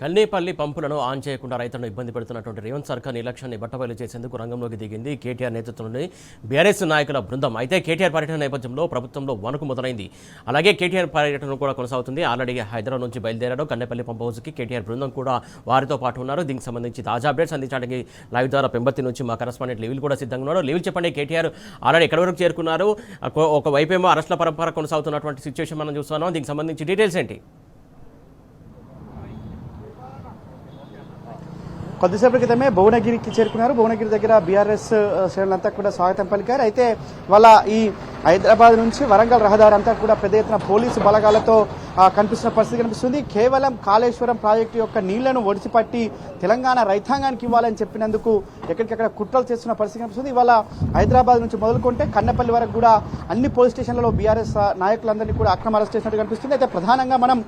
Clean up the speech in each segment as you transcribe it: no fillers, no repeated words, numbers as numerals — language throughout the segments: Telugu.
కల్నేపల్లి పంపులను ఆన్ చేయకుండా రైతులను ఇబ్బంది పెడుతున్నటువంటి రేవంత్ సర్కార్ నిర్లక్ష్యాన్ని బట్టబయలు చేసేందుకు రంగంలోకి దిగింది కేటీఆర్ నేతృత్వంలోని బీఆర్ఎస్ నాయకుల బృందం. అయితే కేటీఆర్ పర్యటన నేపథ్యంలో ప్రభుత్వంలో వణుకు మొదలైంది. అలాగే కేటీఆర్ పర్యటన కూడా కొనసాగుతుంది. ఆల్రెడీ హైదరాబాద్ నుంచి బయలుదేరారు. కల్నేపల్లి పంప్ హౌస్కి కేటీఆర్ బృందం కూడా వారితో పాటు ఉన్నారు. దీనికి సంబంధించి తాజా అప్డేట్స్ అందించడానికి లైవ్ ద్వారా పెంబర్తి నుంచి మా కరెస్పాండెంట్ లివిల్ కూడా సిద్ధంగా ఉన్నారు. లివిల్ చెప్పండి, కేటీఆర్ ఆల్రెడీ ఎక్కడి వరకు చేరుకున్నారు? ఒకవైపేమో అరెస్టుల పరంపర కొనసాగుతున్నటువంటి సిచ్యువేషన్ మనం చూస్తున్నాం. దీనికి సంబంధించి డీటెయిల్స్ ఏంటి? కొద్దిసేపటి క్రితమే భువనగిరికి చేరుకున్నారు. భువనగిరి దగ్గర బీఆర్ఎస్ శ్రేణులంతా కూడా స్వాగతం పలికారు. అయితే వాళ్ళ ఈ హైదరాబాద్ నుంచి వరంగల్ రహదారి అంతా కూడా పెద్ద ఎత్తున పోలీసు బలగాలతో కనిపిస్తున్న పరిస్థితి కనిపిస్తుంది. కేవలం కాళేశ్వరం ప్రాజెక్టు యొక్క నీళ్లను ఒడిసిపట్టి తెలంగాణ రైతాంగానికి ఇవ్వాలని చెప్పినందుకు ఎక్కడికక్కడ కుట్రలు చేస్తున్న పరిస్థితి కనిపిస్తుంది. ఇవాళ హైదరాబాద్ నుంచి మొదలుకుంటే కన్నపల్లి వరకు కూడా అన్ని పోలీస్ స్టేషన్లలో బీఆర్ఎస్ నాయకులందరినీ కూడా అక్రమ అరెస్ట్ చేసినట్టు కనిపిస్తుంది. అయితే ప్రధానంగా మనం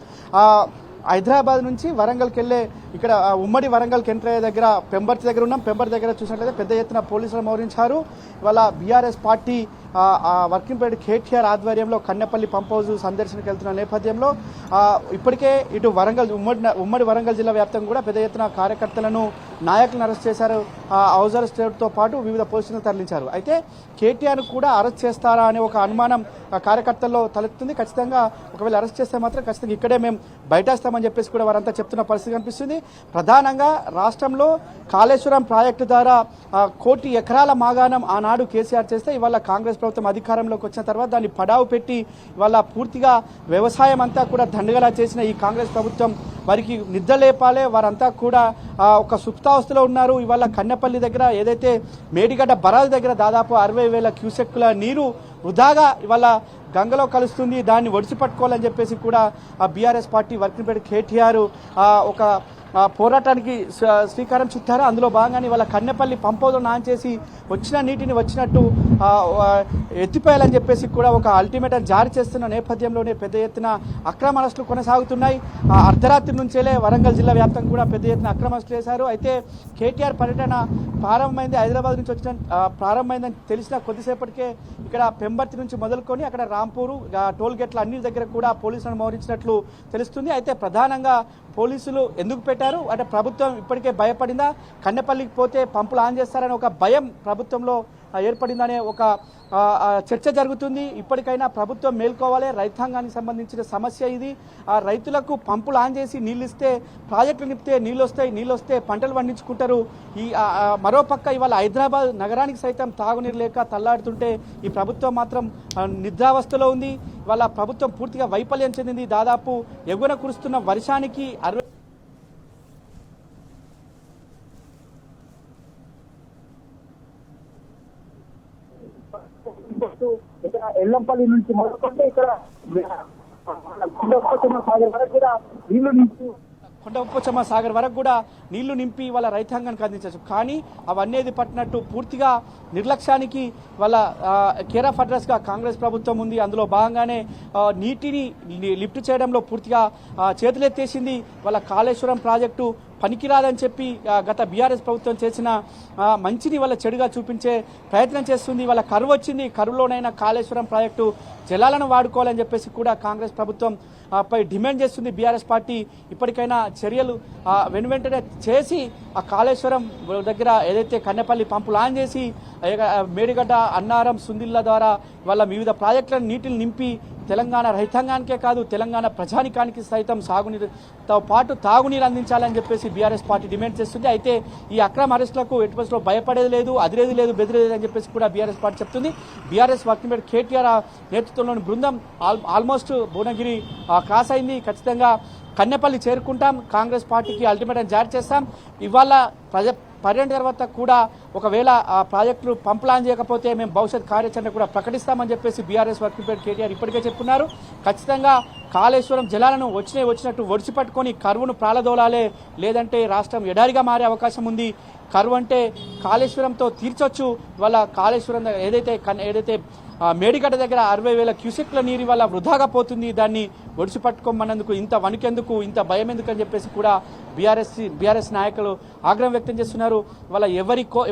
హైదరాబాద్ నుంచి వరంగల్కి వెళ్లే ఇక్కడ ఉమ్మడి వరంగల్కి ఎంట్రీ దగ్గర పెంబర్తి దగ్గర ఉన్నాం. పెంబర్తి దగ్గర చూసినట్లయితే పెద్ద ఎత్తున పోలీసులు మోహరించారు. ఇవాళ BRS party working president KTR ఆధ్వర్యంలో కన్నెపల్లి పంప్ హౌస్ సందర్శనకు వెళ్తున్న నేపథ్యంలో ఇప్పటికే ఇటు వరంగల్ ఉమ్మడి వరంగల్ జిల్లా వ్యాప్తంగా కూడా పెద్ద ఎత్తున కార్యకర్తలను నాయకులను అరెస్ట్ చేశారు. హౌస్ అరెస్ట్తో పాటు వివిధ పోలీసులను తరలించారు. అయితే కేటీఆర్ కూడా అరెస్ట్ చేస్తారా అనే ఒక అనుమానం కార్యకర్తల్లో తలెత్తుంది. ఖచ్చితంగా ఒకవేళ అరెస్ట్ చేస్తే మాత్రం ఖచ్చితంగా ఇక్కడే మేము బయటేస్తామని చెప్పేసి కూడా వారంతా చెప్తున్న పరిస్థితి కనిపిస్తుంది. ప్రధానంగా రాష్ట్రంలో కాళేశ్వరం ప్రాజెక్టు ద్వారా 1 కోటి ఎకరాల మాగాణం ఆనాడు కేసీఆర్ చేస్తే ఇవాళ కాంగ్రెస్ ప్రభుత్వం అధికారంలోకి వచ్చిన తర్వాత దాన్ని పడావు పెట్టి ఇవాళ పూర్తిగా వ్యవసాయం అంతా కూడా దండగలా చేసిన ఈ కాంగ్రెస్ ప్రభుత్వం వారికి నిద్ర లేపాలే, వారంతా కూడా ఒక సుప్తావస్థలో ఉన్నారు. ఇవాళ కన్నెపల్లి దగ్గర ఏదైతే మేడిగడ్డ బరాజు దగ్గర దాదాపు 60,000 క్యూసెక్కుల నీరు వృధాగా ఇవాళ గంగలో కలుస్తుంది. దాన్ని ఒడిసిపట్టుకోవాలని చెప్పేసి కూడా BRS party working president KTR ఒక పోరాటానికి శ్రీకారం చుట్టారు. అందులో భాగంగానే వాళ్ళ కన్నెపల్లి పంప్ హౌస్ను ఆన్ చేసి వచ్చిన నీటిని వచ్చినట్టు ఎత్తిపోయాలని చెప్పేసి కూడా ఒక అల్టిమేటం జారీ చేస్తున్న నేపథ్యంలోనే పెద్ద ఎత్తున అక్రమ అరెస్టులు కొనసాగుతున్నాయి. అర్ధరాత్రి నుంచేలే వరంగల్ జిల్లా వ్యాప్తంగా కూడా పెద్ద ఎత్తున అక్రమ అరెస్టులు చేశారు. అయితే కేటీఆర్ పర్యటన ప్రారంభమైంది, హైదరాబాద్ నుంచి వచ్చిన ప్రారంభమైందని తెలిసిన కొద్దిసేపటికే ఇక్కడ పెంబర్తి నుంచి మొదలుకొని అక్కడ రాంపూరు టోల్ గేట్ల అన్ని దగ్గర కూడా పోలీసులను మోహరించినట్లు తెలుస్తుంది. అయితే ప్రధానంగా పోలీసులు ఎందుకు పెట్టారు అంటే ప్రభుత్వం ఇప్పటికే భయపడిందా, కన్నెపల్లికి పోతే పంపులు ఆన్ చేస్తారని ఒక భయం ప్రభుత్వంలో ఏర్పడిందనే ఒక చర్చ జరుగుతుంది. ఇప్పటికైనా ప్రభుత్వం మేల్కోవాలి. రైతాంగానికి సంబంధించిన సమస్య ఇది. రైతులకు పంపులు ఆన్ చేసి నీళ్ళు ఇస్తే ప్రాజెక్టులు నింపితే నీళ్ళు వస్తే పంటలు పండించుకుంటారు. ఈ మరోపక్క ఇవాళ హైదరాబాద్ నగరానికి సైతం తాగునీరు లేక తల్లాడుతుంటే ఈ ప్రభుత్వం మాత్రం నిద్రావస్థలో ఉంది. ఇవాళ ప్రభుత్వం పూర్తిగా వైఫల్యం చెందింది. దాదాపు ఎగువన కురుస్తున్న వర్షానికి ఇక్కడ ఎల్లంపల్లి నుంచి మొదలుకుంటే ఇక్కడ కొండపోచమ్మ సాగర్ వరకు కూడా నీళ్లు నింపి వాళ్ళ రైతాంగానికి అందించవచ్చు. కానీ అవన్నీ పట్టినట్టు పూర్తిగా నిర్లక్ష్యానికి వాళ్ళ కేర్ ఆఫ్ అడ్రస్గా కాంగ్రెస్ ప్రభుత్వం ఉంది. అందులో భాగంగానే నీటిని లిఫ్ట్ చేయడంలో పూర్తిగా చేతులెత్తేసింది. వాళ్ళ కాళేశ్వరం ప్రాజెక్టు పనికిరాదని చెప్పి గత బీఆర్ఎస్ ప్రభుత్వం చేసిన మంచిని వాళ్ళ చెడుగా చూపించే ప్రయత్నం చేస్తుంది. వాళ్ళ కరువు వచ్చింది, కరువులోనైనా కాళేశ్వరం ప్రాజెక్టు జలాలను వాడుకోవాలని చెప్పేసి కూడా కాంగ్రెస్ ప్రభుత్వం పై డిమాండ్ చేస్తుంది. బీఆర్ఎస్ పార్టీ ఇప్పటికైనా చర్యలు వెనువెంటనే చేసి ఆ కాళేశ్వరం దగ్గర ఏదైతే కన్నెపల్లి పంపులు ఆన్ చేసి మేడిగడ్డ అన్నారం సుందిల్ల ద్వారా వాళ్ళ వివిధ ప్రాజెక్టులను నీటిని నింపి తెలంగాణ రైతాంగానికే కాదు తెలంగాణ ప్రజానికానికి సైతం సాగునీరుతో పాటు తాగునీరు అందించాలని చెప్పేసి బీఆర్ఎస్ పార్టీ డిమాండ్ చేస్తుంది. అయితే ఈ అక్రమ అరెస్టులకు ఎట్టి పరిస్థితుల్లో భయపడేది లేదు, అదిరేది లేదు, బెదిరేది అని చెప్పేసి కూడా బీఆర్ఎస్ పార్టీ చెప్తుంది. బీఆర్ఎస్ వర్కింగ్ ప్రెసిడెంట్ కేటీఆర్ నేతృత్వంలోని బృందం ఆల్మోస్ట్ భువనగిరి క్రాస్ అయింది. ఖచ్చితంగా కన్నెపల్లి చేరుకుంటాం, కాంగ్రెస్ పార్టీకి అల్టిమేటం జారీ చేస్తాం. ఇవాళ పర్యటన తర్వాత కూడా ఒకవేళ ఆ ప్రాజెక్టులు పంపులు ఆన్ చేయకపోతే మేము భవిష్యత్ కార్యాచరణ కూడా ప్రకటిస్తామని చెప్పేసి బీఆర్ఎస్ వర్కింగ్ ప్రెసిడెంట్ కేటీఆర్ ఇప్పటికే చెప్పున్నారు. ఖచ్చితంగా కాళేశ్వరం జలాలను వచ్చినట్టు ఒడిసిపట్టుకొని కరువును ప్రాళదోలాలే, లేదంటే రాష్ట్రం ఎడారిగా మారే అవకాశం ఉంది. కరువు అంటే కాళేశ్వరంతో తీర్చొచ్చు. ఇవాళ కాళేశ్వరం ఏదైతే మేడిగడ్డ దగ్గర 60,000 క్యూసెక్ల నీరు వల్ల వృధాగా పోతుంది. దాన్ని ఒడిసిపట్టుకోమన్నందుకు ఇంత వణికెందుకు, ఇంత భయం ఎందుకు అని చెప్పేసి కూడా బీఆర్ఎస్ నాయకులు ఆగ్రహం వ్యక్తం చేస్తున్నారు. వాళ్ళ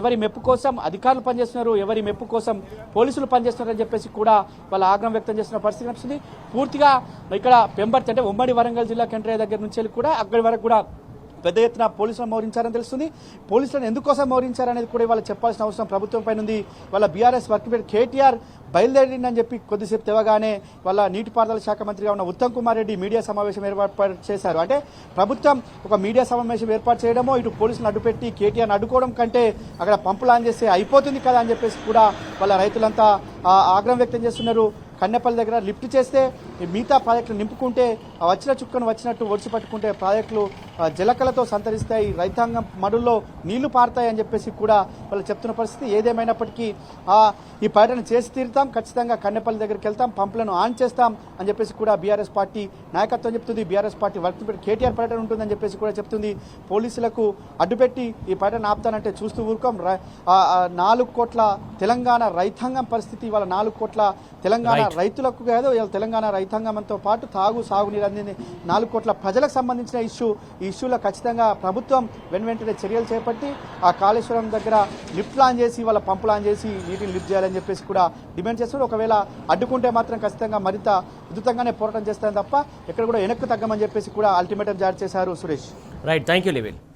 ఎవరి మెప్పు కోసం అధికారులు పనిచేస్తున్నారు, ఎవరి మెప్పు కోసం పోలీసులు పనిచేస్తున్నారని చెప్పేసి కూడా వాళ్ళ ఆగ్రహం వ్యక్తం చేస్తున్న పరిస్థితి కనిపిస్తుంది. పూర్తిగా ఇక్కడ పెంబర్తి అంటే ఉమ్మడి వరంగల్ జిల్లా కేంద్ర దగ్గర నుంచి కూడా అక్కడి వరకు కూడా పెద్ద ఎత్తున పోలీసులను మోహరించారని తెలుస్తుంది. పోలీసులను ఎందుకోసం మోహరించారనేది కూడా ఇవాళ చెప్పాల్సిన అవసరం ప్రభుత్వం పైన ఉంది. వాళ్ళ బీఆర్ఎస్ వర్క్ పీరియడ్ కేటీఆర్ బయలుదేరిందని చెప్పి కొద్దిసేపు తెవగానే వాళ్ళ నీటిపారుదల శాఖ మంత్రిగా ఉన్న ఉత్తమ్ కుమార్ రెడ్డి మీడియా సమావేశం ఏర్పాటు చేశారు. అంటే ప్రభుత్వం ఒక మీడియా సమావేశం ఏర్పాటు చేయడమో ఇటు పోలీసులను అడ్డుపెట్టి కేటీఆర్ని అడ్డుకోవడం కంటే అక్కడ పంపులు ఆన్ చేస్తే అయిపోతుంది కదా అని చెప్పేసి కూడా వాళ్ళ రైతులంతా ఆగ్రహం వ్యక్తం చేస్తున్నారు. కన్నెపల్లి దగ్గర లిఫ్ట్ చేస్తే మిగతా ప్రాజెక్టులు నింపుకుంటే వచ్చిన చుక్కను వచ్చినట్టు ఒడిసి పట్టుకుంటే ప్రాజెక్టులు జలకలతో సంతరిస్తాయి, రైతాంగం మడుల్లో నీళ్లు పారుతాయి అని చెప్పేసి కూడా వాళ్ళు చెప్తున్న పరిస్థితి. ఏదేమైనప్పటికీ ఈ పర్యటన చేసి తీరుతాం, ఖచ్చితంగా కన్నెపల్లి దగ్గరికి వెళ్తాం, పంపులను ఆన్ చేస్తాం అని చెప్పేసి కూడా బీఆర్ఎస్ పార్టీ నాయకత్వం చెప్తుంది. బీఆర్ఎస్ పార్టీ వర్క్ కేటీఆర్ పర్యటన ఉంటుందని చెప్పేసి కూడా చెప్తుంది. పోలీసులకు అడ్డుపెట్టి ఈ పర్యటన ఆపుతానంటే చూస్తూ ఊరుకోం. 4 కోట్ల తెలంగాణ రైతాంగం పరిస్థితి, వాళ్ళ 4 కోట్ల తెలంగాణ రైతులకు కాదు, తెలంగాణ రైతాంగంతో పాటు సాగునీరు అందింది 4 కోట్ల ప్రజలకు సంబంధించిన ఇష్యూ. ఈ ఇష్యూలో ఖచ్చితంగా ప్రభుత్వం వెంటనే చర్యలు చేపట్టి ఆ కాళేశ్వరం దగ్గర లిఫ్ట్ ఆన్ చేసి వాళ్ళ పంపులు ఆన్ చేసి నీటిని లిఫ్ట్ చేయాలని చెప్పేసి కూడా డిమాండ్ చేస్తున్నారు. ఒకవేళ అడ్డుకుంటే మాత్రం ఖచ్చితంగా మరింత ఉధృతంగానే పోరాటం చేస్తారని తప్ప ఎక్కడ కూడా వెనక్కు తగ్గమని చెప్పేసి కూడా అల్టిమేటం జారీ చేశారు. సురేష్. Right, thank you లివిల్.